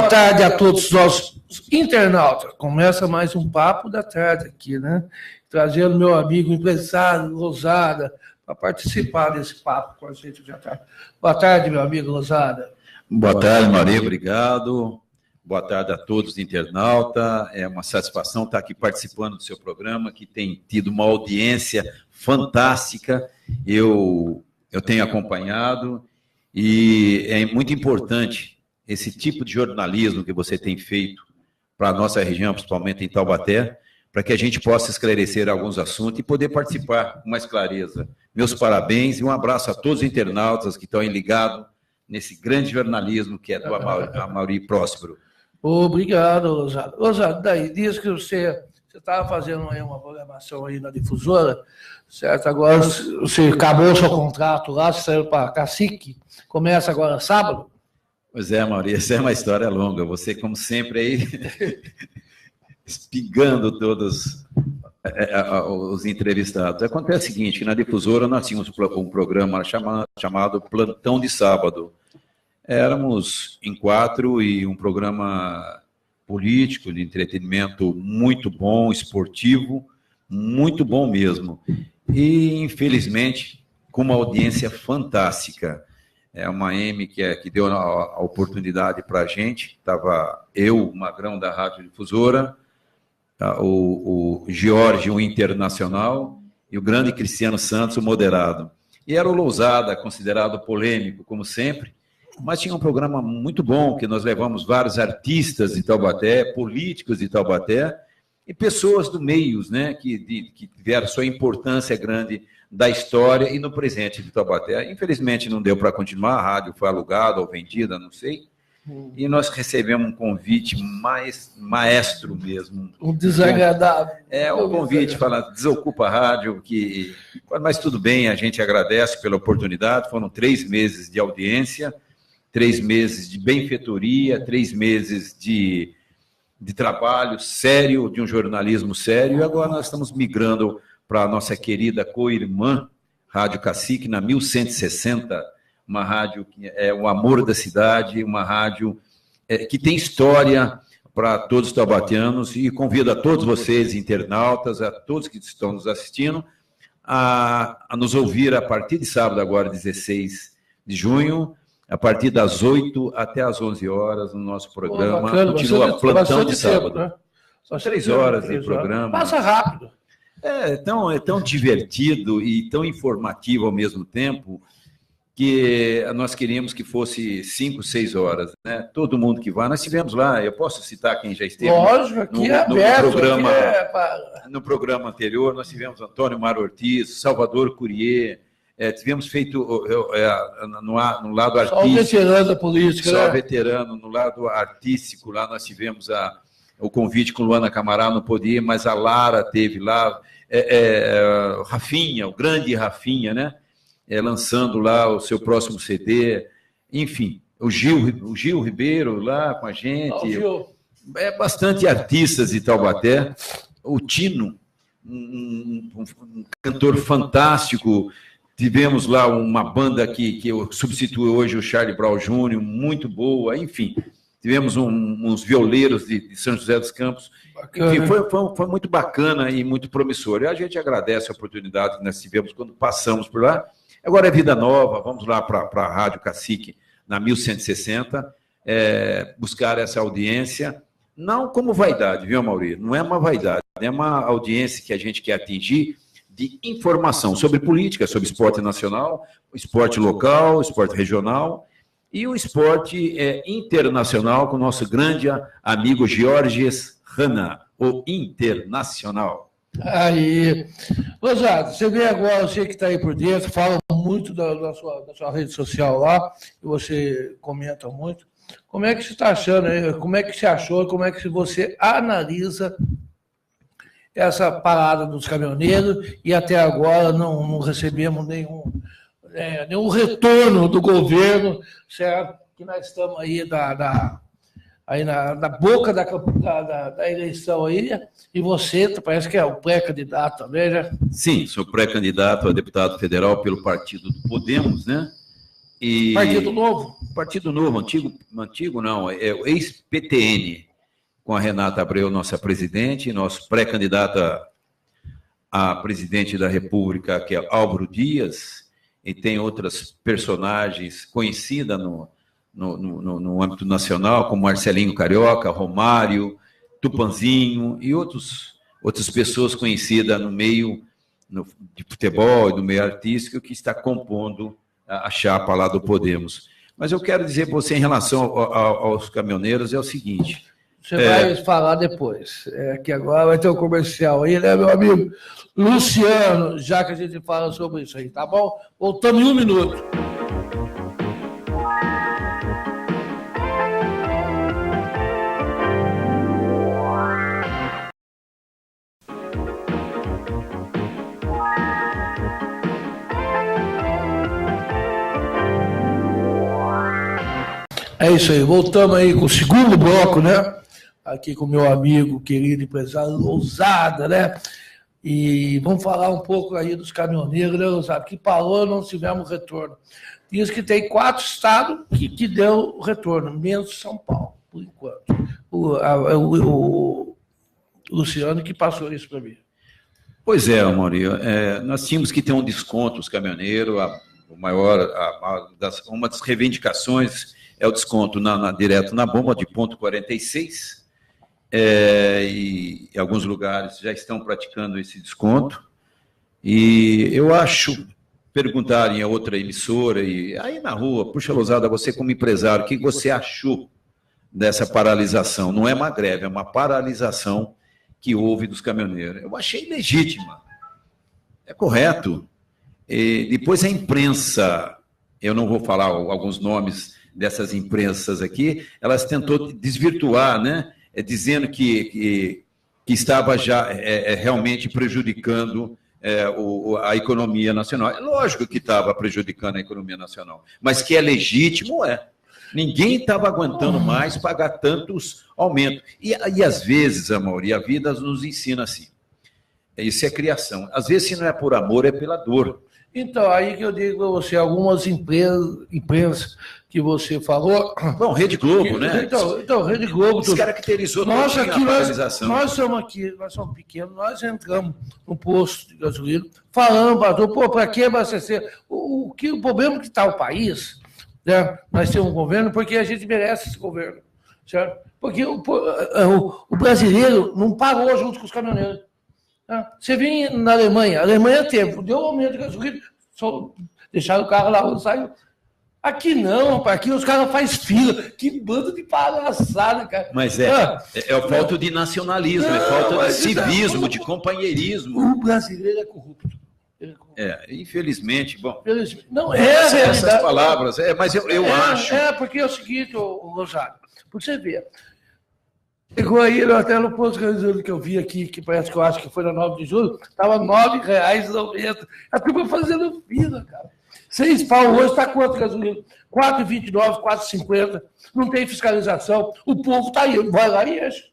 boa tarde a todos os nossos internautas. Começa mais um Papo da Tarde aqui, né? Trazendo meu amigo empresário Losada para participar desse papo com a gente já tarde. Boa tarde, meu amigo Losada. Boa tarde, Maria, obrigado. Boa tarde a todos os internautas. É uma satisfação estar aqui participando do seu programa, que tem tido uma audiência fantástica. Eu tenho acompanhado e é muito importante esse tipo de jornalismo que você tem feito para a nossa região, principalmente em Taubaté, para que a gente possa esclarecer alguns assuntos e poder participar com mais clareza. Meus parabéns e um abraço a todos os internautas que estão aí ligados nesse grande jornalismo que é do Amaury Próspero. Obrigado, Losada. Losada, daí diz que você estava fazendo aí uma programação aí na difusora, certo? Agora você acabou o seu contrato lá, você saiu para Cacique, começa agora sábado? Pois é, Mauri, essa é uma história longa. Você, como sempre, aí espigando todos os entrevistados. Acontece o seguinte, que na difusora nós tínhamos um programa chamado Plantão de Sábado. Éramos em 4 e um programa político, de entretenimento muito bom, esportivo, muito bom mesmo. E, infelizmente, com uma audiência fantástica. É uma M que deu a oportunidade para a gente. Estava eu, o Magrão da Rádio Difusora, o Jorge, o Internacional, e o grande Cristiano Santos, o moderado. E era o Lousada, considerado polêmico, como sempre, mas tinha um programa muito bom, que nós levamos vários artistas de Taubaté, políticos de Taubaté, e pessoas do meio, né, que tiveram sua importância grande da história e no presente de Taubaté. Infelizmente não deu para continuar, a rádio foi alugada ou vendida, não sei, e nós recebemos um convite maestro mesmo. Um desagradável. Um convite, falando, desocupa a rádio, mas tudo bem, a gente agradece pela oportunidade, foram 3 meses de audiência, 3 meses de benfeitoria, 3 meses de trabalho sério, de um jornalismo sério, e agora nós estamos migrando para a nossa querida co-irmã, Rádio Cacique, na 1160, uma rádio que é o amor da cidade, uma rádio que tem história para todos os taubatianos, e convido a todos vocês, internautas, a todos que estão nos assistindo, a nos ouvir a partir de sábado, agora, 16 de junho, a partir das 8 até as 11 horas, no nosso programa. Bacana, continua Plantão de Sábado. Tempo, né? São 3 horas de programa. Passa rápido. É tão divertido e tão informativo ao mesmo tempo que nós queríamos que fosse 5, 6 horas, né? Todo mundo que vai. Nós tivemos lá, eu posso citar quem já esteve. Lógico, aqui é aberto. No programa anterior, nós tivemos Antônio Mar Ortiz, Salvador Courier. Tivemos feito no lado artístico. Só o veterano da política, só veterano. No lado artístico, lá nós tivemos o convite com Luana Camará, não podia, mas a Lara teve lá, Rafinha, o grande Rafinha, né? Lançando lá o seu próximo CD, enfim, o Gil Ribeiro lá com a gente. Bastante artistas de Taubaté. O Tino, um cantor fantástico. Tivemos lá uma banda que substitui hoje o Charlie Brown Jr., muito boa, enfim. Tivemos uns violeiros de São José dos Campos. Enfim, foi muito bacana e muito promissor. E a gente agradece a oportunidade que nós tivemos quando passamos por lá. Agora é vida nova, vamos lá para a Rádio Cacique, na 1160, buscar essa audiência, não como vaidade, viu, Mauri? Não é uma vaidade, é uma audiência que a gente quer atingir, de informação sobre política, sobre esporte nacional, esporte local, esporte regional e o esporte internacional com o nosso grande amigo Georges Hanna, o Internacional. Aí, Losada, você vê agora, você que está aí por dentro, fala muito da sua rede social lá, e você comenta muito. Como é que você está achando aí? Como é que você achou? Como é que você analisa essa parada dos caminhoneiros, e até agora não recebemos nenhum retorno do governo, certo? Que nós estamos aí na boca da eleição aí, e você parece que é o pré-candidato também, né? Sim, sou pré-candidato a deputado federal pelo partido do Podemos, né? Partido Novo? Partido Novo, antigo não, é o ex-PTN, com a Renata Abreu, nossa presidente, nosso pré-candidato a presidente da República, que é Álvaro Dias, e tem outras personagens conhecidas no âmbito nacional, como Marcelinho Carioca, Romário, Tupanzinho e outras pessoas conhecidas no meio de futebol e do meio artístico que está compondo a chapa lá do Podemos. Mas eu quero dizer para você, em relação aos caminhoneiros, é o seguinte... Você vai falar depois, que agora vai ter um comercial aí, né, meu amigo? Luciano, já que a gente fala sobre isso aí, tá bom? Voltamos em 1 minuto. É isso aí, voltamos aí com o segundo bloco, né? Aqui com o meu amigo, querido empresário Lousada, né? E vamos falar um pouco aí dos caminhoneiros, né, Lousada? Que parou, não tivemos retorno. Diz que tem 4 estados que deu retorno, menos São Paulo, por enquanto. O Luciano que passou isso para mim. Pois é, Maurício. Nós tínhamos que ter um desconto, os caminhoneiros, uma das reivindicações é o desconto direto na bomba de ponto 46, e alguns lugares já estão praticando esse desconto. E eu acho, perguntarem a outra emissora, e aí na rua, puxa, Lousada, você como empresário, o que você achou dessa paralisação? Não é uma greve, é uma paralisação que houve dos caminhoneiros. Eu achei legítima, é correto. E depois a imprensa, eu não vou falar alguns nomes dessas imprensas aqui, elas tentou desvirtuar, né? Dizendo que estava já realmente prejudicando a economia nacional. É lógico que estava prejudicando a economia nacional, mas que é legítimo, Ninguém estava aguentando mais pagar tantos aumentos. E às vezes, Amaury, a vida nos ensina assim. Isso é criação. Às vezes, se não é por amor, é pela dor. Então, aí que eu digo para você, algumas imprensas que você falou... Bom, Rede Globo, né? Então, Rede Globo... Descaracterizou nós aqui, aqui, nós somos pequenos, nós entramos no posto de gasolina, falando para que abastecer? O problema que está o país, né? Nós temos um governo porque a gente merece esse governo, certo? Porque o brasileiro não parou junto com os caminhoneiros. Você vem na Alemanha, a Alemanha deu aumento de gasolina, só deixaram o carro lá, saiu. Aqui não, rapaz, aqui os caras fazem fila, que bando de palhaçada, cara. Mas é falta de nacionalismo, é falta de civismo, de companheirismo. O brasileiro é corrupto. Infelizmente, bom. Não essas palavras, mas eu acho. Porque é o seguinte, Rosário, você vê. Chegou aí até no posto de gasolina que eu vi aqui, que parece que eu acho que foi na 9 de julho, estava R$ 9,90. A turma fazendo fila, cara. 6 pau hoje está quanto gasolina? 4,29, 4,50. Não tem fiscalização. O povo está aí. Vai lá e enche.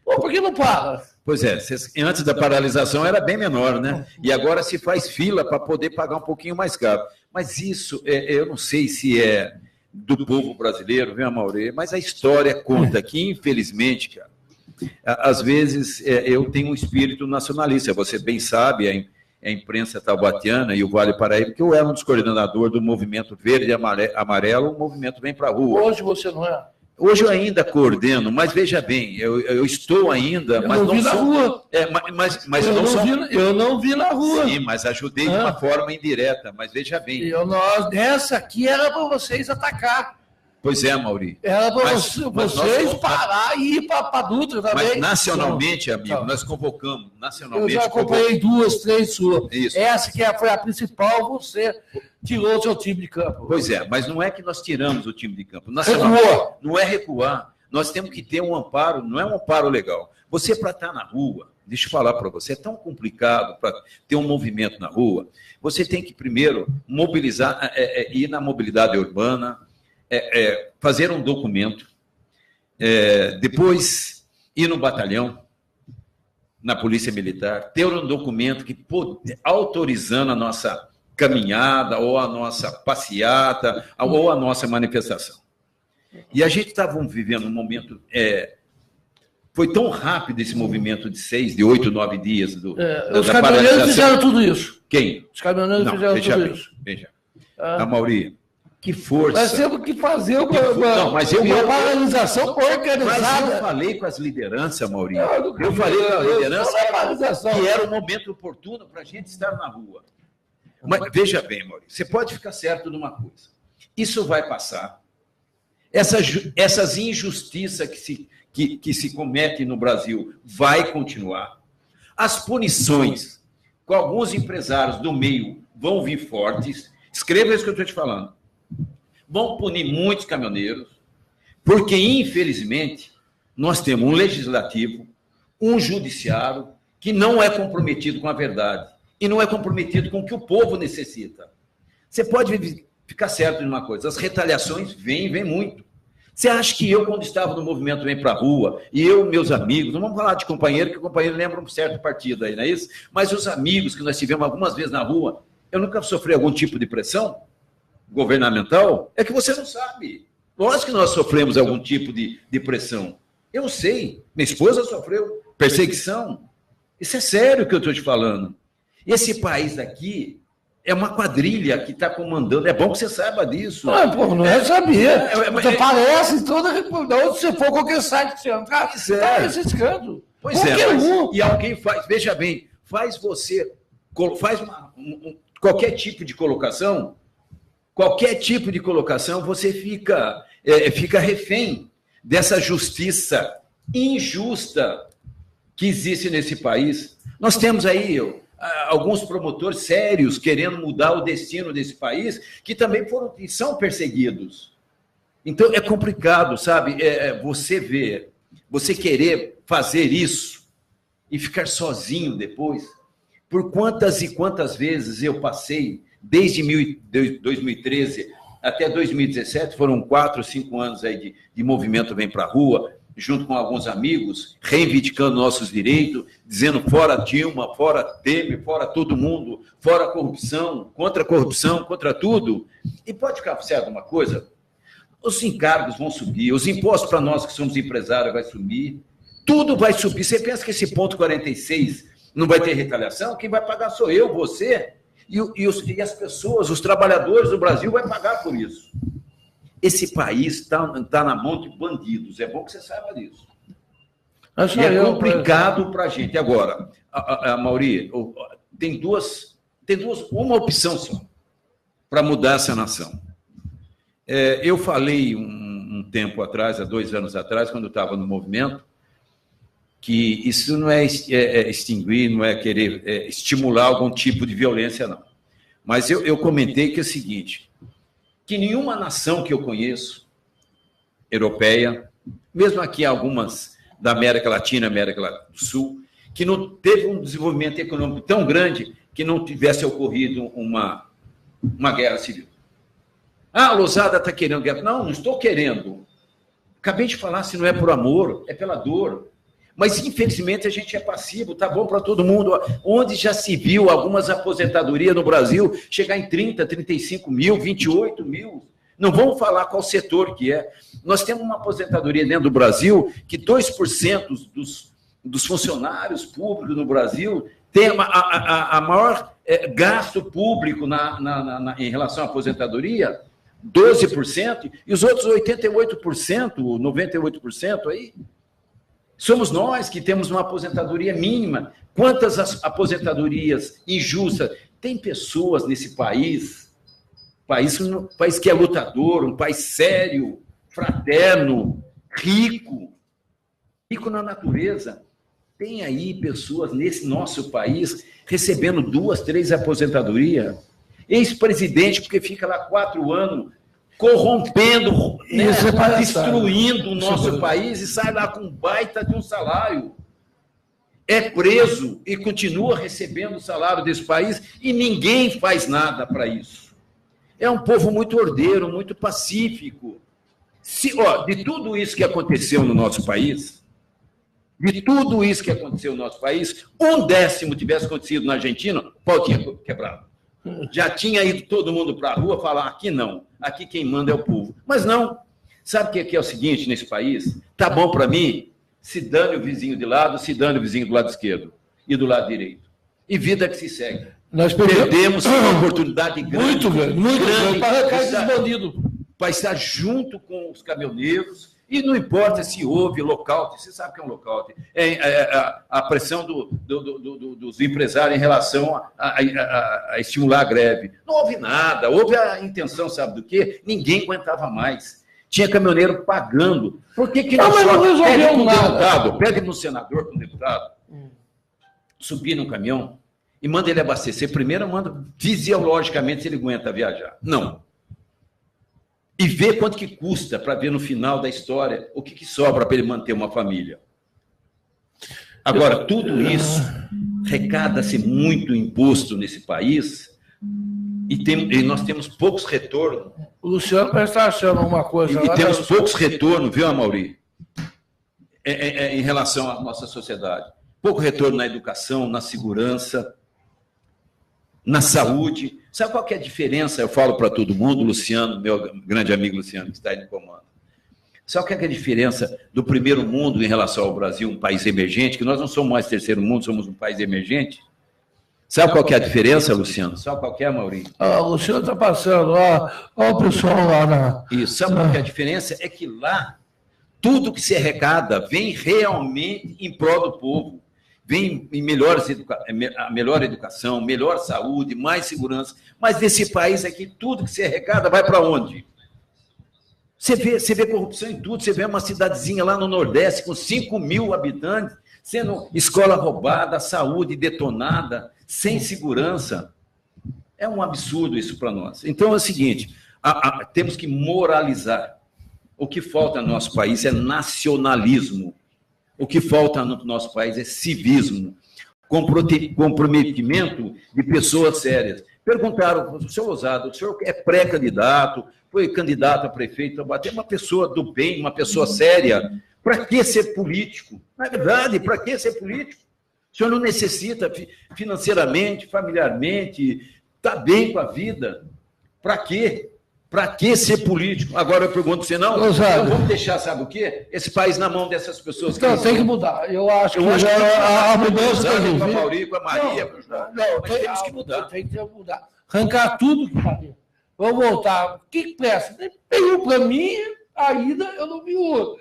Pô, por que não para? Pois é, antes da paralisação era bem menor, né? E agora se faz fila para poder pagar um pouquinho mais caro. Mas isso, eu não sei se é do povo brasileiro, viu, Amaury? Mas a história conta que, infelizmente, cara, às vezes eu tenho um espírito nacionalista. Você bem sabe, a imprensa taubatiana e o Vale Paraíba, que eu era um dos coordenadores do movimento Verde e Amarelo, o movimento Vem Pra Rua. Hoje você não é? Hoje eu ainda coordeno, mas veja bem, eu estou ainda, mas não sou... rua. Eu não vi na rua. Sim, mas ajudei de uma forma indireta, mas veja bem. Essa aqui era para vocês atacar. Pois é, Maurício. Era para vocês parar e ir para Dutra também. Mas nacionalmente, amigo, nós convocamos. Nacionalmente, eu já acompanhei 2, 3 suas. Isso. Essa que foi a principal, você tirou o seu time de campo. Pois é, mas não é que nós tiramos o time de campo. Recuou. Não é recuar. Nós temos que ter um amparo, não é um amparo legal. Você, para estar na rua, deixa eu falar para você, é tão complicado para ter um movimento na rua. Você tem que, primeiro, mobilizar, ir na mobilidade urbana, fazer um documento, depois ir no batalhão, na Polícia Militar, ter um documento que autorizando a nossa caminhada, ou a nossa passeata, ou a nossa manifestação. E a gente estava vivendo um momento... foi tão rápido esse movimento de 6, de 8, 9 dias os caminhoneiros fizeram tudo isso. Quem? Os caminhoneiros fizeram tudo isso. Veja. Amaury, que força. Nós temos que fazer uma paralisação organizada. Mas eu falei com as lideranças, Amaury. Eu falei com a liderança que era o momento oportuno para a gente estar na rua. Mas veja bem, Amaury, você pode ficar certo de uma coisa. Isso vai passar. Essas injustiças que se cometem no Brasil vai continuar. As punições com alguns empresários do meio vão vir fortes. Escreva isso que eu estou te falando. Vão punir muitos caminhoneiros, porque, infelizmente, nós temos um legislativo, um judiciário que não é comprometido com a verdade e não é comprometido com o que o povo necessita. Você pode ficar certo de uma coisa, as retaliações vêm muito. Você acha que eu, quando estava no movimento Vem Pra Rua, e eu, meus amigos, não vamos falar de companheiro, que o companheiro lembra um certo partido aí, não é isso? Mas os amigos que nós tivemos algumas vezes na rua, eu nunca sofri algum tipo de pressão governamental? É que você não sabe. Lógico que nós sofremos algum tipo de pressão. Eu sei. Minha esposa sofreu perseguição. Isso é sério que eu estou te falando. Esse país aqui é uma quadrilha que está comandando. É bom que você saiba disso. Não sabia. Você parece toda... Onde você for, qualquer site que você entrar, está registando. Pois é, e alguém faz... Veja bem, faz qualquer tipo de colocação, você fica refém dessa justiça injusta que existe nesse país. Nós temos aí alguns promotores sérios querendo mudar o destino desse país, que também são perseguidos. Então, é complicado, sabe? Você querer fazer isso e ficar sozinho depois. Por quantas e quantas vezes eu passei, desde 2013 até 2017, foram 4 ou 5 anos aí de movimento Vem Pra Rua, junto com alguns amigos, reivindicando nossos direitos, dizendo fora Dilma, fora Temer, fora todo mundo, fora a corrupção, contra tudo. E pode ficar certo uma coisa, os encargos vão subir, os impostos para nós que somos empresários vai subir, tudo vai subir. Você pensa que esse ponto 46 não vai ter retaliação? Quem vai pagar sou eu, você e as pessoas, os trabalhadores do Brasil vai pagar por isso. Esse país está na mão de bandidos. É bom que você saiba disso. E é complicado para a gente. Agora, Amaury, tem uma opção só para mudar essa nação. Eu falei um tempo atrás, há 2 anos atrás, quando eu estava no movimento, que isso não é extinguir, não é querer estimular algum tipo de violência, não. Mas eu comentei que é o seguinte, que nenhuma nação que eu conheço, europeia, mesmo aqui algumas da América Latina, América do Sul, que não teve um desenvolvimento econômico tão grande que não tivesse ocorrido uma guerra civil. A Lousada está querendo guerra. Não estou querendo. Acabei de falar, se não é por amor, é pela dor. Mas, infelizmente, a gente é passivo, tá bom para todo mundo. Onde já se viu algumas aposentadorias no Brasil chegar em 30, 35 mil, 28 mil. Não vamos falar qual setor que é. Nós temos uma aposentadoria dentro do Brasil que 2% dos funcionários públicos no Brasil tem a maior gasto público em relação à aposentadoria, 12%, e os outros 88%, 98% aí, somos nós que temos uma aposentadoria mínima. Quantas aposentadorias injustas? Tem pessoas nesse país que é lutador, um país sério, fraterno, rico na natureza. Tem aí pessoas nesse nosso país recebendo 2, 3 aposentadorias. Ex-presidente, porque fica lá 4 anos corrompendo, destruindo o nosso país e sai lá com um baita de um salário. É preso e continua recebendo o salário desse país e ninguém faz nada para isso. É um povo muito ordeiro, muito pacífico. De tudo isso que aconteceu no nosso país, 1/10 tivesse acontecido na Argentina, o pau tinha quebrado. Já tinha ido todo mundo para a rua falar, aqui não, aqui quem manda é o povo. Mas não. Sabe o que é o seguinte nesse país? Tá bom para mim, se dane o vizinho de lado, se dane o vizinho do lado esquerdo e do lado direito. E vida que se segue. Nós perdemos uma oportunidade grande. Muito grande para arrancar esses bandidos. Para estar junto com os caminhoneiros, e não importa se houve lockout, você sabe o que é um lockout, a pressão dos empresários em relação a estimular a greve. Não houve nada, houve a intenção, sabe do quê? Ninguém aguentava mais. Tinha caminhoneiro pagando. Por que não resolveu nada? Pede no senador, para o deputado, subir no caminhão e manda ele abastecer. Primeiro manda fisiologicamente se ele aguenta viajar. Não. E ver quanto que custa para ver no final da história o que sobra para ele manter uma família. Agora, tudo isso arrecada-se muito imposto nesse país e nós temos poucos retornos. O Luciano parece estar achando uma coisa. E temos poucos retornos, viu, Amaury? Em relação à nossa sociedade. Pouco retorno na educação, na segurança, na saúde. Sabe qual que é a diferença? Eu falo para todo mundo, Luciano, meu grande amigo Luciano, que está aí no comando. Sabe qual que é a diferença do primeiro mundo em relação ao Brasil, um país emergente, que nós não somos mais terceiro mundo, somos um país emergente? Sabe qual que é a diferença, Luciano? Sabe qual que é, Maurinho? O Luciano está passando, ó o pessoal lá na... Isso, sabe qual que é a diferença? É que lá, tudo que se arrecada vem realmente em prol do povo. Vem em melhor educação, melhor saúde, mais segurança. Mas nesse país aqui, tudo que se arrecada vai para onde? Você vê corrupção em tudo. Você vê uma cidadezinha lá no Nordeste com 5 mil habitantes, sendo escola roubada, saúde detonada, sem segurança. É um absurdo isso para nós. Então é o seguinte, temos que moralizar. O que falta no nosso país é nacionalismo. O que falta no nosso país é civismo, comprometimento de pessoas sérias. Perguntaram, o senhor Losada, o senhor é pré-candidato, foi candidato a prefeito, bater uma pessoa do bem, uma pessoa séria. Para que ser político? Na verdade, para que ser político? O senhor não necessita financeiramente, familiarmente, está bem com a vida. Para quê? Para que ser político? Agora eu pergunto você, não vamos deixar, sabe o quê? Esse país na mão dessas pessoas. Então, tem que mudar. Eu acho que a mudança tem que vir. Com a Maurício, com a Maria. Temos que mudar. Tem que mudar. Arrancar tudo que está dentro. Vamos voltar. O que presta? Nenhum para mim, ainda eu não vi o outro.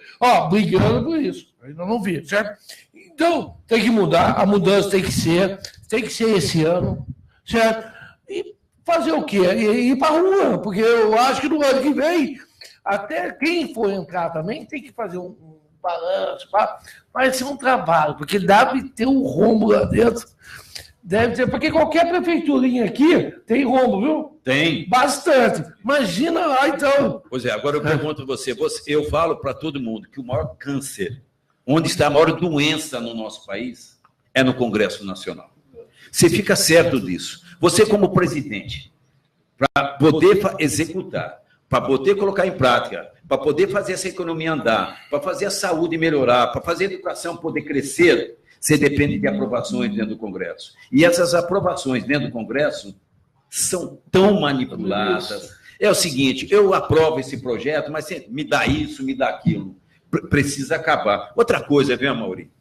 Brigando por isso. Ainda não vi, certo? Então, tem que mudar. A mudança tem que ser esse ano, certo? E fazer o quê? Ir para a rua, porque eu acho que no ano que vem, até quem for entrar também tem que fazer um balanço, vai ser um trabalho, porque deve ter um rombo lá dentro. Deve ter, porque qualquer prefeiturinha aqui tem rombo, viu? Tem. Bastante. Imagina lá, então. Pois é, agora eu pergunto a você, eu falo para todo mundo que o maior câncer, onde está a maior doença no nosso país, é no Congresso Nacional. Você fica certo disso. Você, como presidente, para poder executar, para poder colocar em prática, para poder fazer essa economia andar, para fazer a saúde melhorar, para fazer a educação poder crescer, você depende de aprovações dentro do Congresso. E essas aprovações dentro do Congresso são tão manipuladas. É o seguinte, eu aprovo esse projeto, mas você me dá isso, me dá aquilo. Precisa acabar. Outra coisa, viu, Maurício?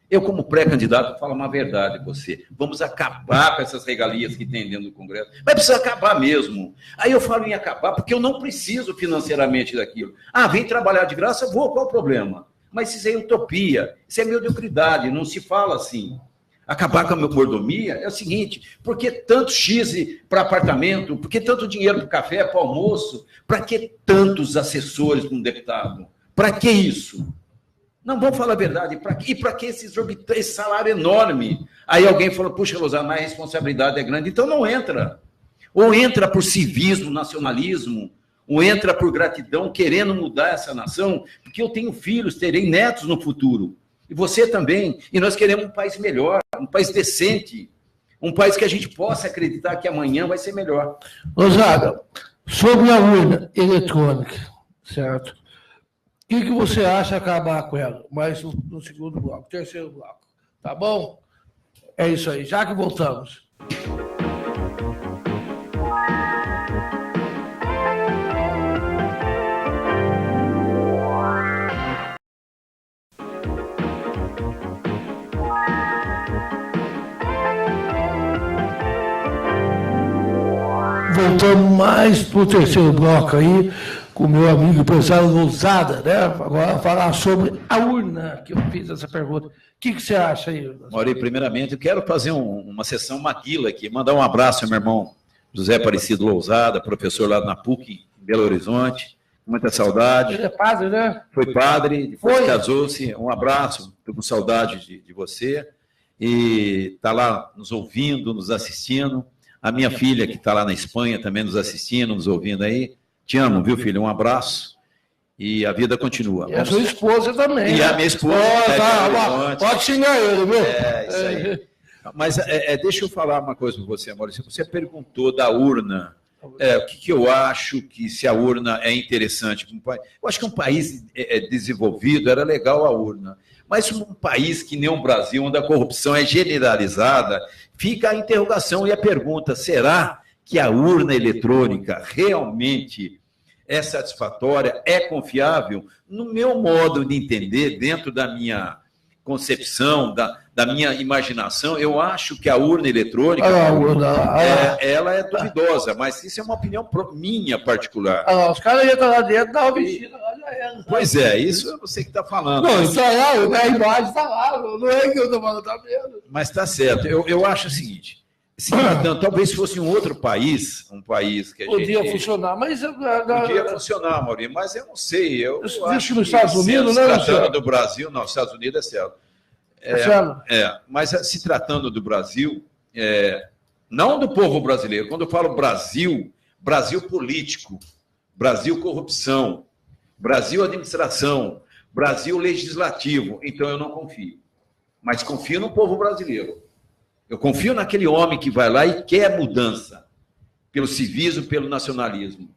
Eu, como pré-candidato, falo uma verdade a você. Vamos acabar com essas regalias que tem dentro do Congresso. Mas precisa acabar mesmo. Aí eu falo em acabar porque eu não preciso financeiramente daquilo. Vem trabalhar de graça, vou, qual o problema? Mas isso é utopia, isso é mediocridade, não se fala assim. Acabar com a mordomia é o seguinte, por que tanto X para apartamento, por que tanto dinheiro para café, para almoço, para que tantos assessores para um deputado? Para que isso? Não, vamos falar a verdade. E para que esse salário enorme? Aí alguém falou, puxa, Losada, mas a responsabilidade é grande. Então não entra. Ou entra por civismo, nacionalismo, ou entra por gratidão, querendo mudar essa nação, porque eu tenho filhos, terei netos no futuro. E você também. E nós queremos um país melhor, um país decente, um país que a gente possa acreditar que amanhã vai ser melhor. Losada, sobre a urna eletrônica, certo? O que você acha acabar com ela? Mas no segundo bloco, terceiro bloco. Tá bom? É isso aí. Já que voltamos. voltamos mais para o terceiro bloco aí, com o meu amigo empresário Lousada, né? Agora falar sobre a urna, que eu fiz essa pergunta. O que você acha aí? Mauri, primeiramente, eu quero fazer uma sessão Maguila aqui, mandar um abraço ao meu irmão José Aparecido Lousada, professor lá na PUC, em Belo Horizonte, muita saudade. Ele é padre, né? Foi padre, depois casou-se, um abraço, estou com saudade de você, e está lá nos ouvindo, nos assistindo. A minha filha, que está lá na Espanha, também nos assistindo, nos ouvindo aí. Te amo, viu, filho? Um abraço. E a vida continua. E a sua esposa também. E a minha esposa. Pode xingar ele, viu? Isso aí. Mas deixa eu falar uma coisa com você, Maurício. Você perguntou da urna. O que eu acho que se a urna é interessante. Eu acho que um país desenvolvido era legal a urna. Mas um país que nem o Brasil, onde a corrupção é generalizada, fica a interrogação e a pergunta: será que a urna eletrônica realmente é satisfatória, é confiável? No meu modo de entender, dentro da minha concepção, da minha imaginação, eu acho que a urna eletrônica, ela é duvidosa, mas isso é uma opinião minha particular. Os caras iam estar lá dentro, estavam vestidos lá, já era. Pois é, isso é você que está falando. Não, isso aí, a imagem está lá, não é que eu estou falando, está vendo. Mas está certo, eu acho o seguinte, se tratando, talvez fosse um outro país, um país que a gente... Podia funcionar, mas... Podia funcionar, Maurício, mas eu não sei. Isso acho nos Estados Unidos, né? Se tratando do Brasil, não, Estados Unidos é certo. Mas se tratando do Brasil, não do povo brasileiro, quando eu falo Brasil, Brasil político, Brasil corrupção, Brasil administração, Brasil legislativo, então eu não confio. Mas confio no povo brasileiro. Eu confio naquele homem que vai lá e quer mudança, pelo civismo, pelo nacionalismo.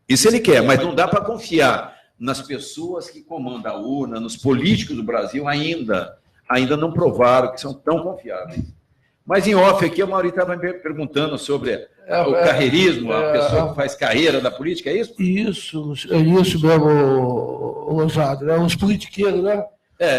Isso ele quer, mas não dá para confiar nas pessoas que comandam a urna, nos políticos do Brasil ainda não provaram que são tão confiáveis. Mas em off aqui, a Mauri estava me perguntando sobre o carreirismo, a pessoa que faz carreira da política, é isso? Isso mesmo, Lousada, né? Os politiqueiros, né?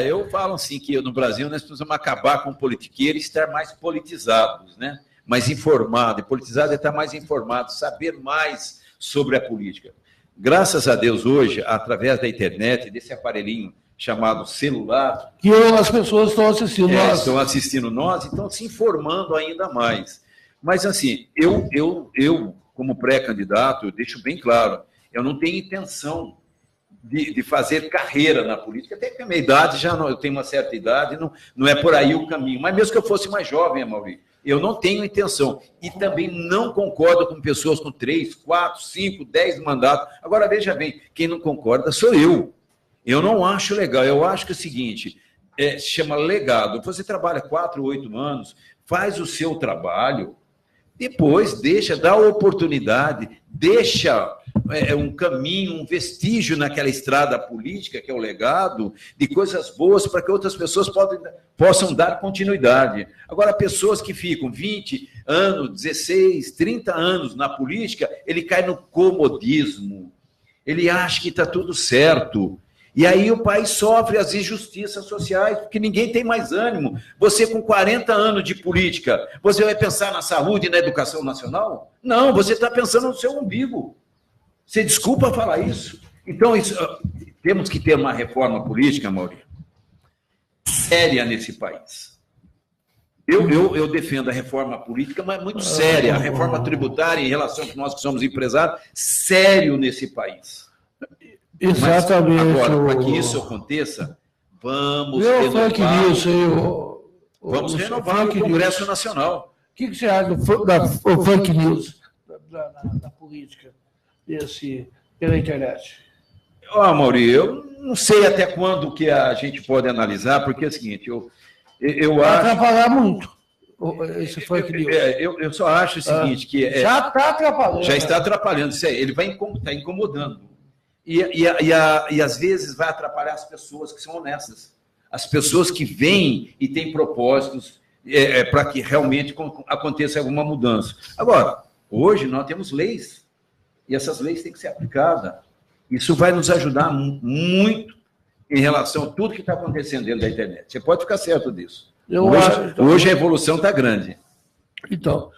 Eu falo assim que no Brasil nós precisamos acabar com o politiqueiro e estar mais politizados, né? Mais informado. E politizado é estar mais informado, saber mais sobre a política. Graças a Deus, hoje, através da internet, desse aparelhinho chamado celular... Que as pessoas estão assistindo nós. Estão assistindo nós e estão se informando ainda mais. Mas, assim, eu como pré-candidato, eu deixo bem claro, eu não tenho intenção de fazer carreira na política, até que a minha idade, eu tenho uma certa idade, não é por aí o caminho. Mas mesmo que eu fosse mais jovem, Amaury, eu não tenho intenção. E também não concordo com pessoas com 3, 4, 5, 10 mandatos. Agora, veja bem, quem não concorda sou eu. Eu não acho legal. Eu acho que é o seguinte, se chama legado. Você trabalha 4, 8 anos, faz o seu trabalho, depois dá a oportunidade, deixa um caminho, um vestígio naquela estrada política, que é o legado, de coisas boas para que outras pessoas possam dar continuidade. Agora, pessoas que ficam 20 anos, 16, 30 anos na política, ele cai no comodismo, ele acha que está tudo certo. E aí o país sofre as injustiças sociais, porque ninguém tem mais ânimo. Você com 40 anos de política, você vai pensar na saúde e na educação nacional? Não, você está pensando no seu umbigo. Você desculpa falar isso? Então, temos que ter uma reforma política, Mauri, séria nesse país. Eu defendo a reforma política, mas muito séria. A reforma tributária em relação a nós que somos empresários, sério nesse país. Exatamente. Mas, agora, para que isso aconteça, vamos renovar o Congresso Nacional. O que você acha da fake news, da política, pela internet? Mauri, eu não sei até quando que a gente pode analisar, porque é o seguinte, eu acho... atrapalhar muito esse fake news. Eu só acho o seguinte, que... já está atrapalhando. Já está atrapalhando, ele vai estar incomodando. E às vezes vai atrapalhar as pessoas que são honestas. As pessoas que vêm e têm propósitos para que realmente aconteça alguma mudança. Agora, hoje nós temos leis, e essas leis têm que ser aplicadas. Isso vai nos ajudar muito em relação a tudo que está acontecendo dentro da internet. Você pode ficar certo disso. Hoje a evolução está grande. Então,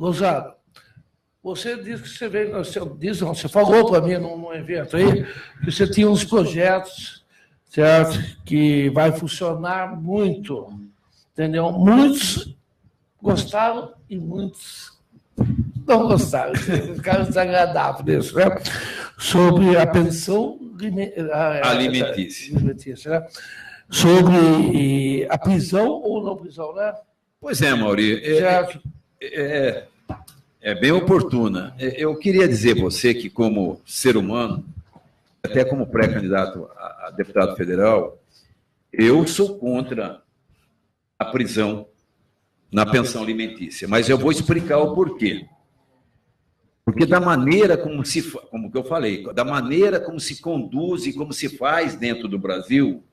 Rosado, você disse que você veio, você falou para mim num evento aí, que você tinha uns projetos, certo? Que vai funcionar muito, entendeu? Muitos gostaram e muitos não gostaram, ficaram desagradáveis nisso, né? Sobre a pensão alimentícia, né? Sobre a prisão ou não prisão, né? Pois é, Mauri, é bem oportuna. Eu queria dizer a você que, como ser humano, até como pré-candidato a deputado federal, eu sou contra a prisão na pensão alimentícia, mas eu vou explicar o porquê. Porque da maneira como que eu falei, da maneira como se conduz e como se faz dentro do Brasil,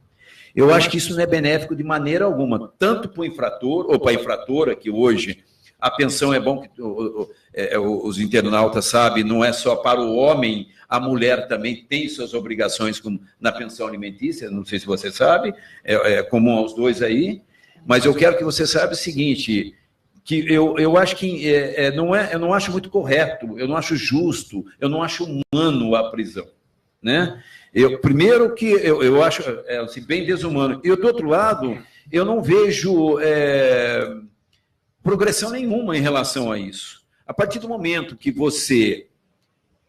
eu acho que isso não é benéfico de maneira alguma, tanto para o infrator ou para a infratora, que hoje a pensão é bom, que os internautas sabem, não é só para o homem, a mulher também tem suas obrigações na pensão alimentícia, não sei se você sabe, é comum aos dois aí, mas eu quero que você saiba o seguinte, que eu acho que eu não acho muito correto, eu não acho justo, eu não acho humano a prisão, né? Primeiro que eu acho assim, bem desumano. E, do outro lado, eu não vejo progressão nenhuma em relação a isso. A partir do momento que você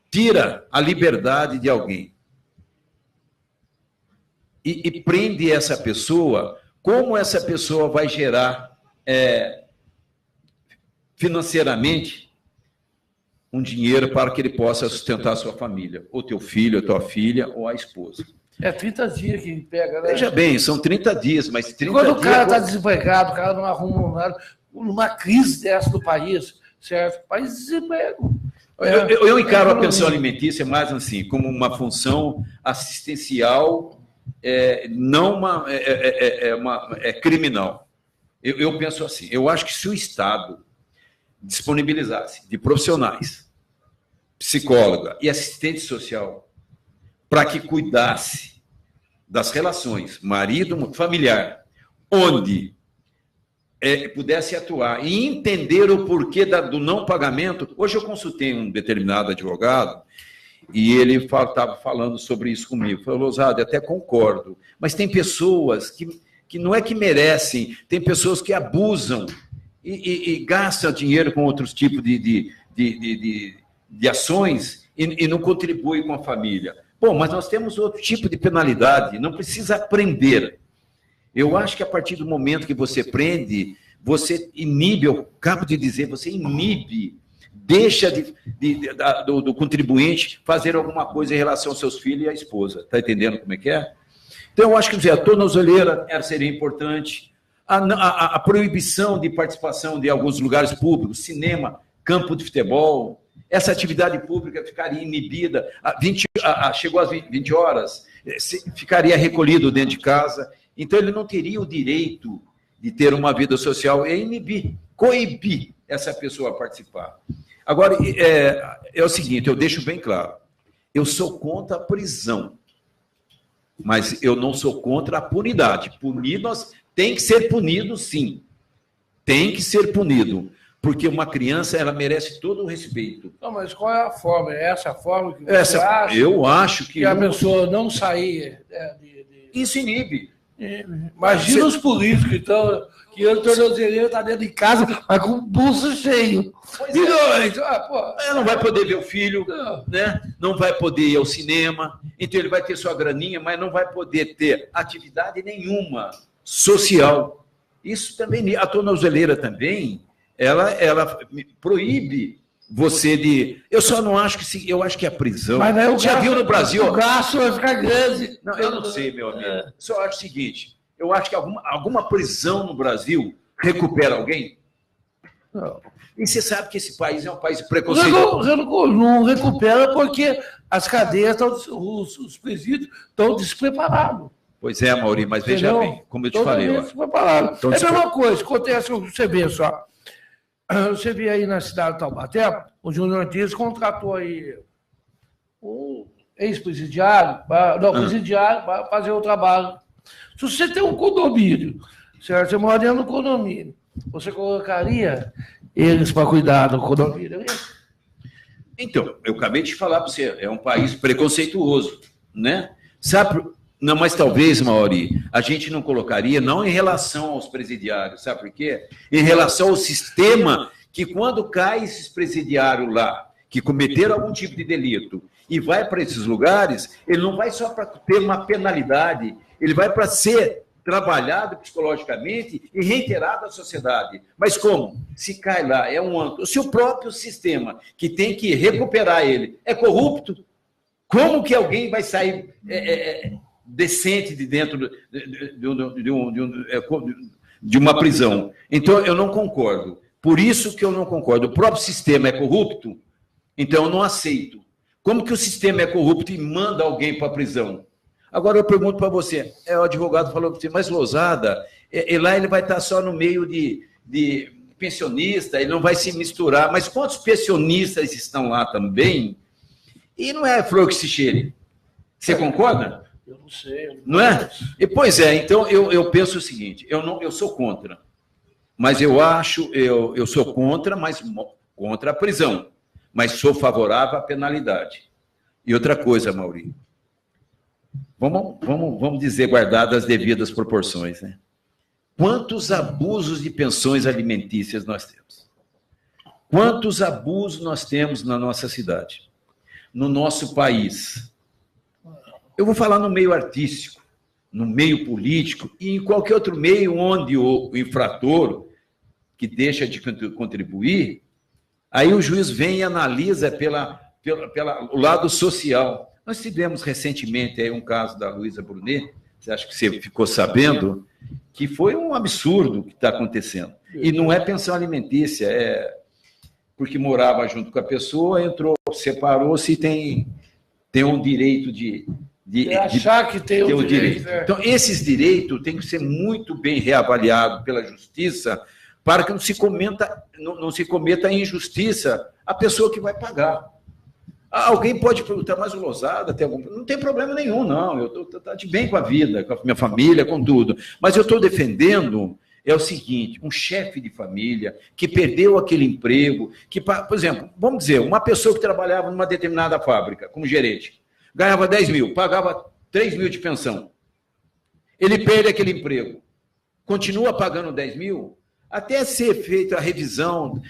tira a liberdade de alguém e prende essa pessoa, como essa pessoa vai gerar financeiramente um dinheiro para que ele possa sustentar a sua família, ou teu filho, ou tua filha, ou a esposa. 30 dias que pega, né? Veja bem, são 30 dias, mas 30 Quando dias... o cara está desempregado, o cara não arruma nada, numa crise dessa do país, certo? O país desemprego. Eu encaro a pensão alimentícia mais assim, como uma função assistencial, não criminal. Eu penso assim, eu acho que se o Estado disponibilizasse de profissionais, psicóloga e assistente social, para que cuidasse das relações marido-familiar, onde pudesse atuar e entender o porquê do não pagamento. Hoje eu consultei um determinado advogado e ele estava falando sobre isso comigo. Falou, Rosado, até concordo, mas tem pessoas que não é que merecem, tem pessoas que abusam e gastam dinheiro com outros tipos de ações e não contribuem com a família. Bom, mas nós temos outro tipo de penalidade, não precisa prender. Eu acho que a partir do momento que você prende, você inibe, eu acabo de dizer, você inibe, deixa do contribuinte fazer alguma coisa em relação aos seus filhos e à esposa. Está entendendo como é que é? Então, eu acho que a tornozeleira seria importante. A proibição de participação de alguns lugares públicos, cinema, campo de futebol, essa atividade pública ficaria inibida, chegou às 20 horas, ficaria recolhido dentro de casa, então ele não teria o direito de ter uma vida social e inibir, coibir essa pessoa a participar. Agora, é o seguinte, eu deixo bem claro, eu sou contra a prisão, mas eu não sou contra a punidade. Tem que ser punido, sim. Tem que ser punido. Porque uma criança, ela merece todo o respeito. Não, mas qual é a forma? É essa a forma que você acha? Eu acho que a pessoa não sair... Isso inibe. Imagina os políticos, então, que o tornozeleiro está dentro de casa, mas com o bolso cheio. Não vai poder ver o filho, né? Não vai poder ir ao cinema, então ele vai ter sua graninha, mas não vai poder ter atividade nenhuma social. Isso também, a tornozeleira também, ela proíbe você de... Eu só não acho que... Eu acho que a prisão... Mas aí já viu no Brasil... O gasto vai ficar grande. Não, eu não sei, meu amigo. Só acho o seguinte, eu acho que alguma prisão no Brasil recupera alguém? Não. E você sabe que esse país é um país preconceituoso. Não recupera porque as cadeias, os presídios estão despreparados. Pois é, Mauri, mas veja bem, como eu te falei. É a mesma coisa, acontece com você vê só. Você vê aí na cidade de Taubaté, o Júnior Dias contratou aí um ex-presidiário, presidiário, para fazer o trabalho. Se você tem um condomínio, certo? Você mora dentro do condomínio, você colocaria eles para cuidar do condomínio. Então, eu acabei de falar para você, é um país preconceituoso, né? Sabe, não, mas talvez, Mauri, a gente não colocaria, não em relação aos presidiários, sabe por quê? Em relação ao sistema, que quando cai esses presidiários lá, que cometeram algum tipo de delito, e vai para esses lugares, ele não vai só para ter uma penalidade, ele vai para ser trabalhado psicologicamente e reiterado à sociedade. Mas como? Se cai lá, é um âncora. Se o próprio sistema, que tem que recuperar ele, é corrupto, como que alguém vai sair decente de dentro de uma prisão? Então, eu não concordo. Por isso que eu não concordo. O próprio sistema é corrupto, então eu não aceito. Como que o sistema é corrupto e manda alguém para a prisão? Agora eu pergunto para você, o advogado falou para você, mas Lousada, lá ele vai estar só no meio de pensionista, ele não vai se misturar, mas quantos pensionistas estão lá também? E não é flor que se cheire. Você concorda? Eu não sei. Não é? E, pois é, então eu penso o seguinte, eu sou contra, mas eu sou contra, mas contra a prisão, mas sou favorável à penalidade. E outra coisa, Maurício, vamos dizer, guardadas as devidas proporções, né? Quantos abusos de pensões alimentícias nós temos? Quantos abusos nós temos na nossa cidade, no nosso país? Eu vou falar no meio artístico, no meio político e em qualquer outro meio onde o infrator que deixa de contribuir, aí o juiz vem e analisa pelo lado social. Nós tivemos recentemente aí um caso da Luísa Brunet, você acha que você ficou sabendo, que foi um absurdo o que está acontecendo. E não é pensão alimentícia, é porque morava junto com a pessoa, entrou, separou-se e tem um direito de achar que tem o direito. Então, esses direitos têm que ser muito bem reavaliados pela justiça para que não se cometa injustiça à pessoa que vai pagar. Alguém pode perguntar, mas o Lousada tem algum... Não tem problema nenhum, não. Eu estou de bem com a vida, com a minha família, com tudo. Mas eu estou defendendo o seguinte, um chefe de família que perdeu aquele emprego, que, por exemplo, vamos dizer, uma pessoa que trabalhava numa determinada fábrica, como gerente, ganhava 10 mil, pagava 3 mil de pensão. Ele perde aquele emprego. Continua pagando 10 mil? Até ser feita a revisão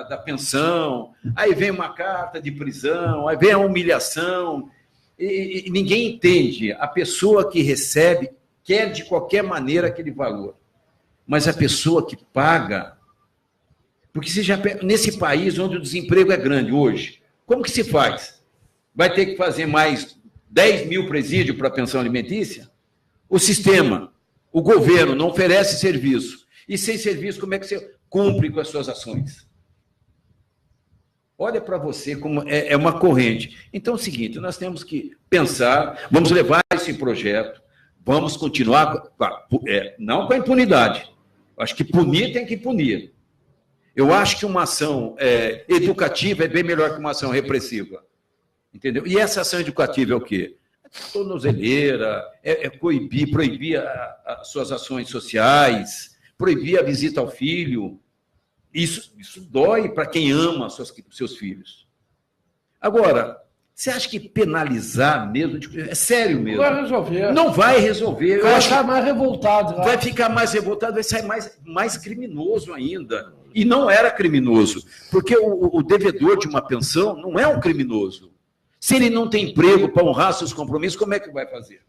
da pensão, aí vem uma carta de prisão, aí vem a humilhação, e ninguém entende. A pessoa que recebe quer de qualquer maneira aquele valor, mas a pessoa que paga, porque você já nesse país onde o desemprego é grande hoje, como que se faz? Vai ter que fazer mais 10 mil presídios para a pensão alimentícia? O sistema, o governo não oferece serviço. E sem serviço, como é que você cumpre com as suas ações? Olha para você como é uma corrente. Então é o seguinte, nós temos que pensar, vamos levar esse projeto, vamos continuar, não com a impunidade. Acho que punir tem que punir. Eu acho que uma ação educativa é bem melhor que uma ação repressiva. Entendeu? E essa ação educativa é o quê? Tornozeleira, proibir as suas ações sociais, proibir a visita ao filho. Isso dói para quem ama seus filhos. Agora, você acha que penalizar mesmo, é sério mesmo? Não vai resolver. Não vai resolver. Vai ficar mais revoltado. Vai ficar mais revoltado, vai sair mais criminoso ainda. E não era criminoso, porque o devedor de uma pensão não é um criminoso. Se ele não tem emprego para honrar seus compromissos, como é que vai fazer?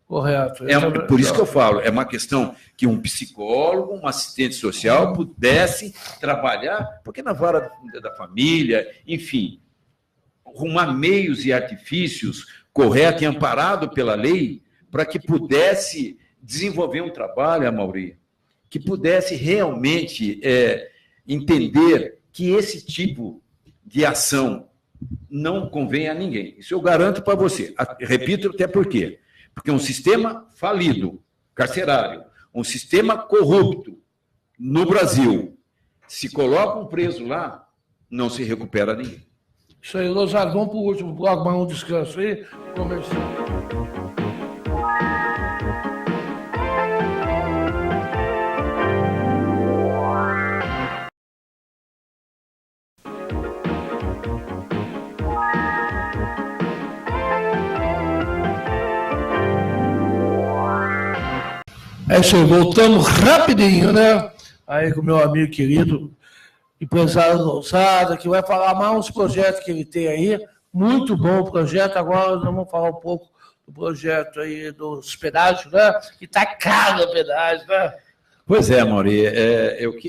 Correto. Por isso que eu falo, é uma questão que um psicólogo, um assistente social pudesse trabalhar, porque na vara da família, enfim, arrumar meios e artifícios corretos e amparados pela lei para que pudesse desenvolver um trabalho, Amaury, que pudesse realmente entender que esse tipo de ação não convém a ninguém. Isso eu garanto para você. Repito até por quê? Porque um sistema falido, carcerário, um sistema corrupto no Brasil, se coloca um preso lá, não se recupera ninguém. Isso aí, Lousada, vamos para o último bloco, mais um descanso aí, comercial. É isso aí, voltamos rapidinho, né? Aí com o meu amigo querido, empresário Lousada, que vai falar mais uns projetos que ele tem aí. Muito bom o projeto. Agora nós vamos falar um pouco do projeto aí dos pedágios, né? Que está caro o pedágio, né? Pois é, Mauri,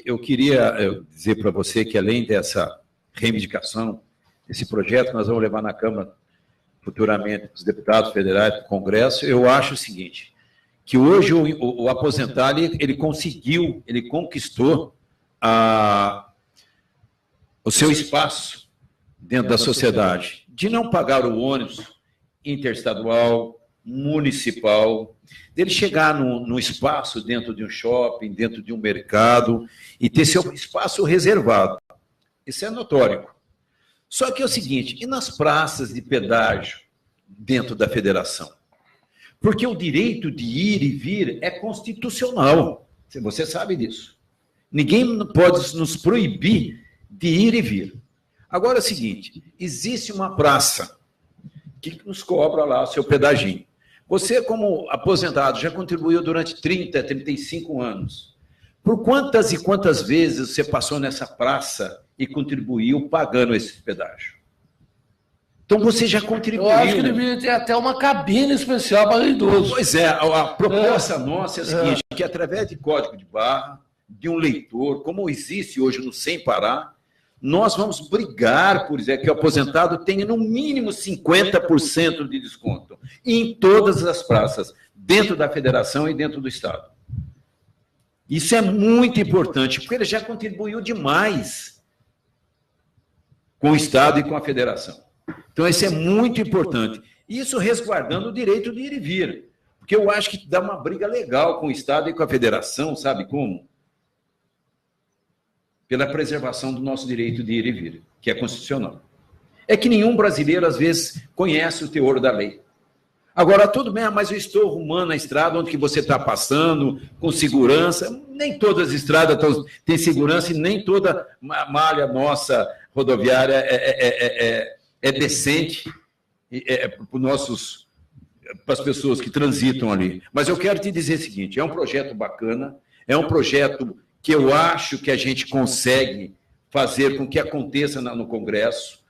eu queria dizer para você que, além dessa reivindicação, esse projeto nós vamos levar na Câmara futuramente, os deputados federais, para o Congresso, eu acho o seguinte, que hoje o aposentado, ele conseguiu, ele conquistou o seu espaço dentro da sociedade, de não pagar o ônibus interestadual, municipal, dele chegar no espaço dentro de um shopping, dentro de um mercado, e ter seu espaço reservado. Isso é notório. Só que é o seguinte, e nas praças de pedágio dentro da federação? Porque o direito de ir e vir é constitucional. Você sabe disso. Ninguém pode nos proibir de ir e vir. Agora é o seguinte, existe uma praça que nos cobra lá o seu pedaginho. Você, como aposentado, já contribuiu durante 30, 35 anos. Por quantas e quantas vezes você passou nessa praça e contribuiu pagando esse pedágio? Então você já contribuiu. Eu acho que deveria ter até uma cabine especial para idosos. Pois é, a proposta nossa é a seguinte, que através de código de barra, de um leitor, como existe hoje no Sem Parar, nós vamos brigar por dizer que o aposentado tenha no mínimo 50% de desconto em todas as praças, dentro da federação e dentro do Estado. Isso é muito importante, porque ele já contribuiu demais com o Estado e com a federação. Então, isso é muito importante. Isso resguardando o direito de ir e vir. Porque eu acho que dá uma briga legal com o Estado e com a federação, sabe como? Pela preservação do nosso direito de ir e vir, que é constitucional. É que nenhum brasileiro, às vezes, conhece o teor da lei. Agora, tudo bem, mas eu estou arrumando a estrada onde que você está passando, com segurança. Nem todas as estradas têm segurança e nem toda malha nossa rodoviária é decente para as pessoas que transitam ali. Mas eu quero te dizer o seguinte, é um projeto bacana, é um projeto que eu acho que a gente consegue fazer com que aconteça no Congresso,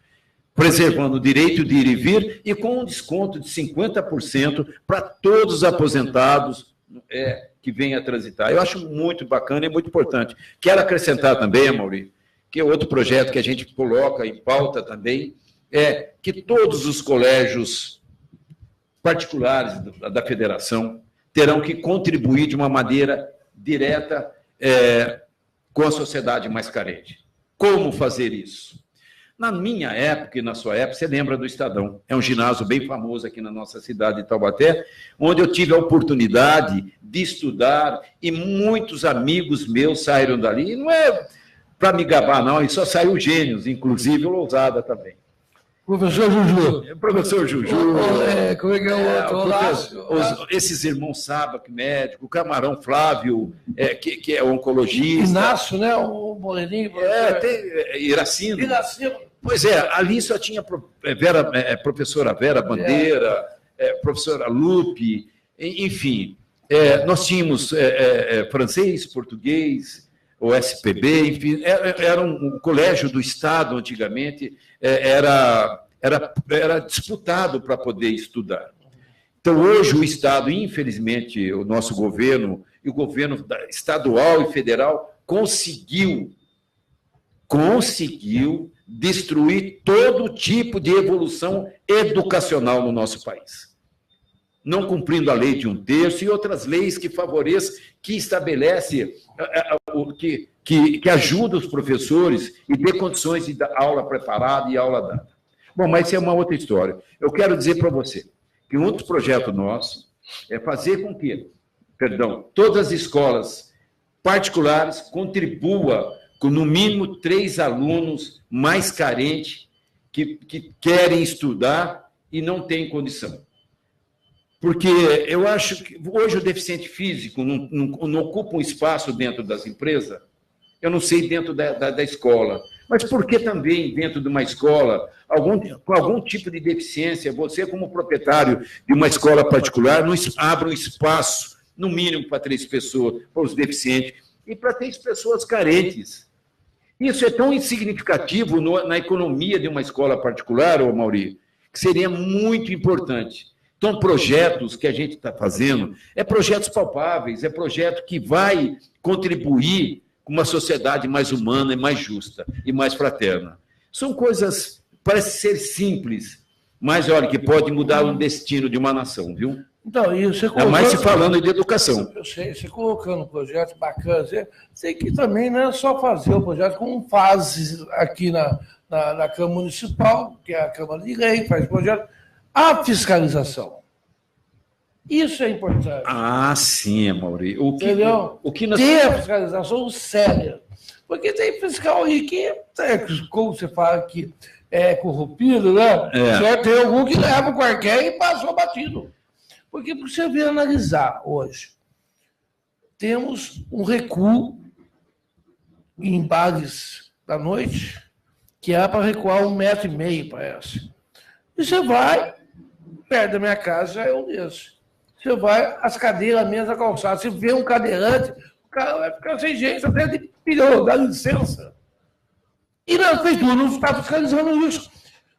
preservando o direito de ir e vir e com um desconto de 50% para todos os aposentados que venham a transitar. Eu acho muito bacana e muito importante. Quero acrescentar também, Mauri, que é outro projeto que a gente coloca em pauta também, é que todos os colégios particulares da federação terão que contribuir de uma maneira direta com a sociedade mais carente. Como fazer isso? Na minha época e na sua época, você lembra do Estadão. É um ginásio bem famoso aqui na nossa cidade de Taubaté, onde eu tive a oportunidade de estudar e muitos amigos meus saíram dali. E não é para me gabar, não, e só saiu gênios, inclusive o Lousada também. Professor Juju. Professor Juju. Como é que é o outro? Esses irmãos Sabac, médico, o Camarão Flávio, que é oncologista. Inácio, né? O Moreninho. Tem Iracino. Pois é, ali só tinha professora Vera Bandeira, professora Lupe, enfim. Nós tínhamos francês, português, o SPB, enfim, era um colégio do Estado antigamente, era disputado para poder estudar. Então, hoje, o Estado, infelizmente, o nosso governo, e o governo estadual e federal, conseguiu destruir todo tipo de evolução educacional no nosso país. Não cumprindo a lei de 1/3 e outras leis que favorecem, que estabelece, que ajuda os professores e dê condições de dar aula preparada e aula dada. Bom, mas isso é uma outra história. Eu quero dizer para você que um outro projeto nosso é fazer com que, todas as escolas particulares contribuam com, no mínimo, 3 alunos mais carentes que querem estudar e não têm condição. Porque eu acho que hoje o deficiente físico não ocupa um espaço dentro das empresas, eu não sei dentro da escola, mas por que também dentro de uma escola, com algum tipo de deficiência, você como proprietário de uma escola particular, não abre um espaço no mínimo para 3 pessoas, para os deficientes, e para 3 pessoas carentes. Isso é tão insignificativo na economia de uma escola particular, ô Mauri, que seria muito importante. Então, projetos que a gente está fazendo, projetos palpáveis, projeto que vai contribuir com uma sociedade mais humana e mais justa e mais fraterna. São coisas, parece ser simples, mas, olha, que pode mudar o destino de uma nação, viu? Então, e você colocando, mais se falando de educação. Eu sei, você colocando um projeto bacana, sei que também não é só fazer o projeto, como faz aqui na Câmara Municipal, que é a Câmara de Lei, faz projeto, a fiscalização. Isso é importante. Ah, sim, Mauri. Entendeu? Ter a fiscalização séria. Porque tem fiscal aí que, como você fala, que é corrompido, né? Certo? Tem algum que leva qualquer e passou batido. Porque você vê analisar hoje, temos um recuo em bares da noite, que é para recuar 1,5 metro, parece. E você vai, perto da minha casa já é um desses. Você vai, as cadeiras, a mesa, a calçada. Você vê um cadeirante, o cara vai ficar sem jeito, até de pilhou, dá licença. E na prefeitura não está fiscalizando isso.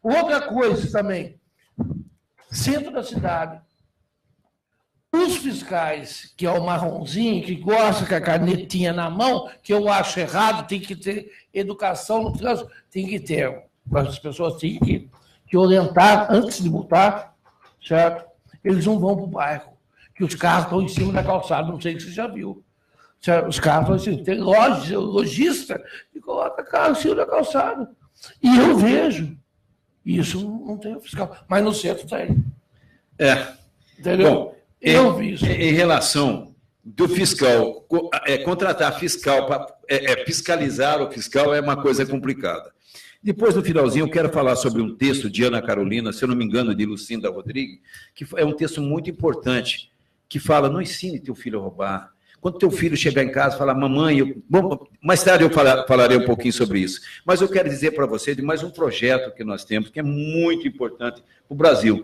Outra coisa também, centro da cidade. Os fiscais, que é o marronzinho, que gosta com a canetinha na mão, que eu acho errado, tem que ter educação no trânsito, tem que ter. As pessoas têm que orientar antes de multar, certo? Eles não vão para o bairro, que os carros estão em cima da calçada, não sei se você já viu. Os carros estão em cima, tem lojista que coloca carro em cima da calçada. E eu vejo, isso não tem fiscal, mas no centro tem. Entendeu? Bom, eu vi isso. Em relação do fiscal, contratar fiscal para fiscalizar o fiscal é uma coisa complicada. Depois, no finalzinho, eu quero falar sobre um texto de Ana Carolina, se eu não me engano, de Lucinda Rodrigues, que é um texto muito importante, que fala, não ensine teu filho a roubar. Quando teu filho chegar em casa e falar, mamãe, mais tarde eu falarei um pouquinho sobre isso, mas eu quero dizer para você de mais um projeto que nós temos, que é muito importante para o Brasil.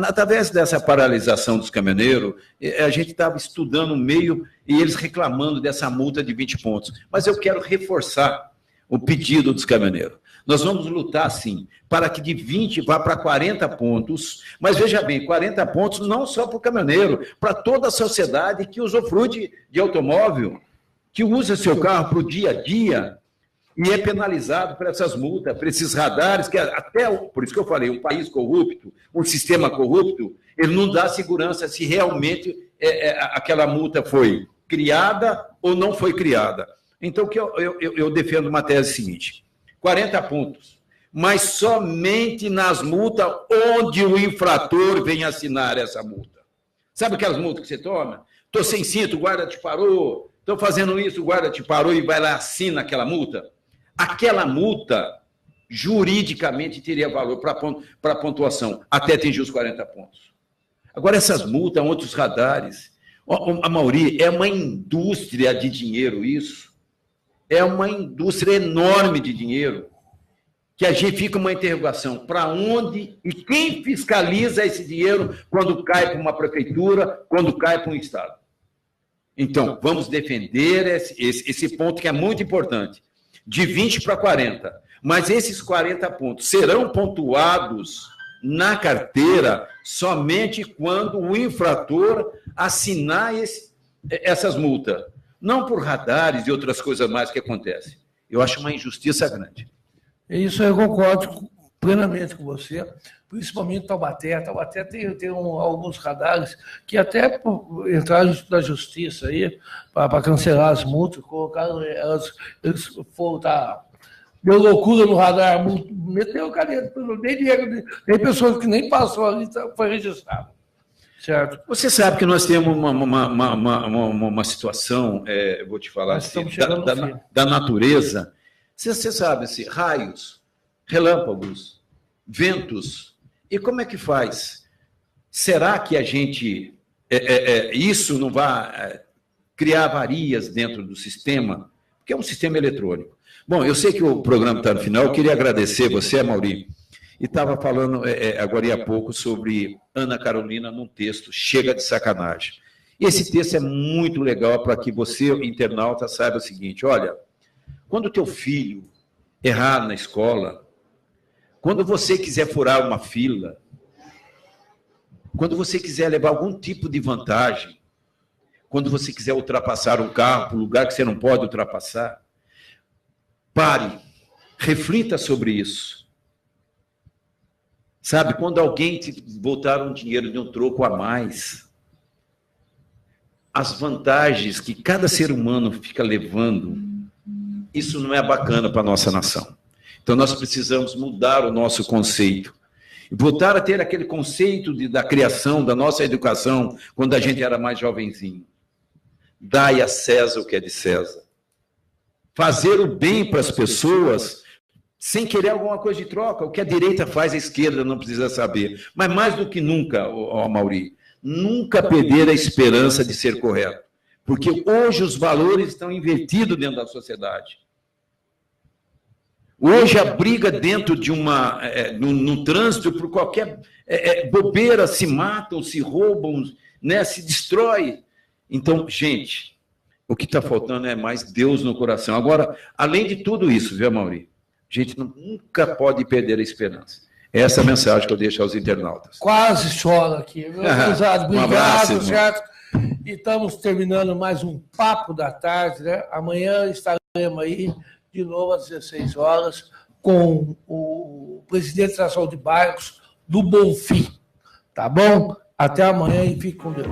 Através dessa paralisação dos caminhoneiros, a gente estava estudando o meio e eles reclamando dessa multa de 20 pontos. Mas eu quero reforçar o pedido dos caminhoneiros. Nós vamos lutar, sim, para que de 20 vá para 40 pontos, mas veja bem, 40 pontos não só para o caminhoneiro, para toda a sociedade que usufrui de automóvel, que usa seu carro para o dia a dia e é penalizado por essas multas, por esses radares, que até, por isso que eu falei, um país corrupto, um sistema corrupto, ele não dá segurança se realmente aquela multa foi criada ou não foi criada. Então, eu defendo uma tese seguinte, 40 pontos, mas somente nas multas onde o infrator vem assinar essa multa. Sabe aquelas multas que você toma? Estou sem cinto, o guarda te parou. Estou fazendo isso, o guarda te parou e vai lá e assina aquela multa. Aquela multa, juridicamente, teria valor para a pontuação, até atingir os 40 pontos. Agora, essas multas, outros radares, a Mauri, é uma indústria de dinheiro isso. É uma indústria enorme de dinheiro, que a gente fica uma interrogação, para onde e quem fiscaliza esse dinheiro quando cai para uma prefeitura, quando cai para um Estado. Então, vamos defender esse ponto que é muito importante, de 20 para 40, mas esses 40 pontos serão pontuados na carteira somente quando o infrator assinar essas multas. Não por radares e outras coisas mais que acontecem. Eu acho uma injustiça grande. Isso eu concordo plenamente com você, principalmente Taubaté. Taubaté tem alguns radares que até entraram na justiça aí para cancelar as multas, colocaram eles foram deu loucura no radar, meteu o caneta, tem pessoas que nem passou ali, foi registrado. Certo. Você sabe que nós temos uma situação, eu vou te falar assim, da natureza. Você sabe, assim, raios, relâmpagos, ventos. E como é que faz? Será que a gente, isso não vai criar avarias dentro do sistema? Porque é um sistema eletrônico. Bom, eu sei que o programa está no final, eu queria agradecer você, Mauri, e estava falando agora há pouco sobre Ana Carolina num texto, Chega de Sacanagem. Esse texto é muito legal para que você, internauta, saiba o seguinte: olha, quando o teu filho errar na escola, quando você quiser furar uma fila, quando você quiser levar algum tipo de vantagem, quando você quiser ultrapassar um carro para um lugar que você não pode ultrapassar, pare, reflita sobre isso. Sabe, quando alguém te botar um dinheiro de um troco a mais, as vantagens que cada ser humano fica levando, isso não é bacana para a nossa nação. Então nós precisamos mudar o nosso conceito. Voltar a ter aquele conceito da criação, da nossa educação, quando a gente era mais jovenzinho. Dai a César o que é de César. Fazer o bem para as pessoas sem querer alguma coisa de troca. O que a direita faz, a esquerda não precisa saber. Mas mais do que nunca, Mauri, nunca perder a esperança de ser correto. Porque hoje os valores estão invertidos dentro da sociedade. Hoje a briga dentro de no trânsito, por qualquer bobeira, se matam, se roubam, né, se destrói. Então, gente, o que está faltando é mais Deus no coração. Agora, além de tudo isso, viu, Mauri? A gente nunca pode perder a esperança. Essa é a mensagem que eu deixo aos internautas. Quase choro aqui. Obrigado, um abraço, certo? E estamos terminando mais um Papo da Tarde, né? Amanhã estaremos aí de novo às 16 horas com o presidente da Ação de Bairros do Bonfim. Tá bom? Até amanhã e fique com Deus.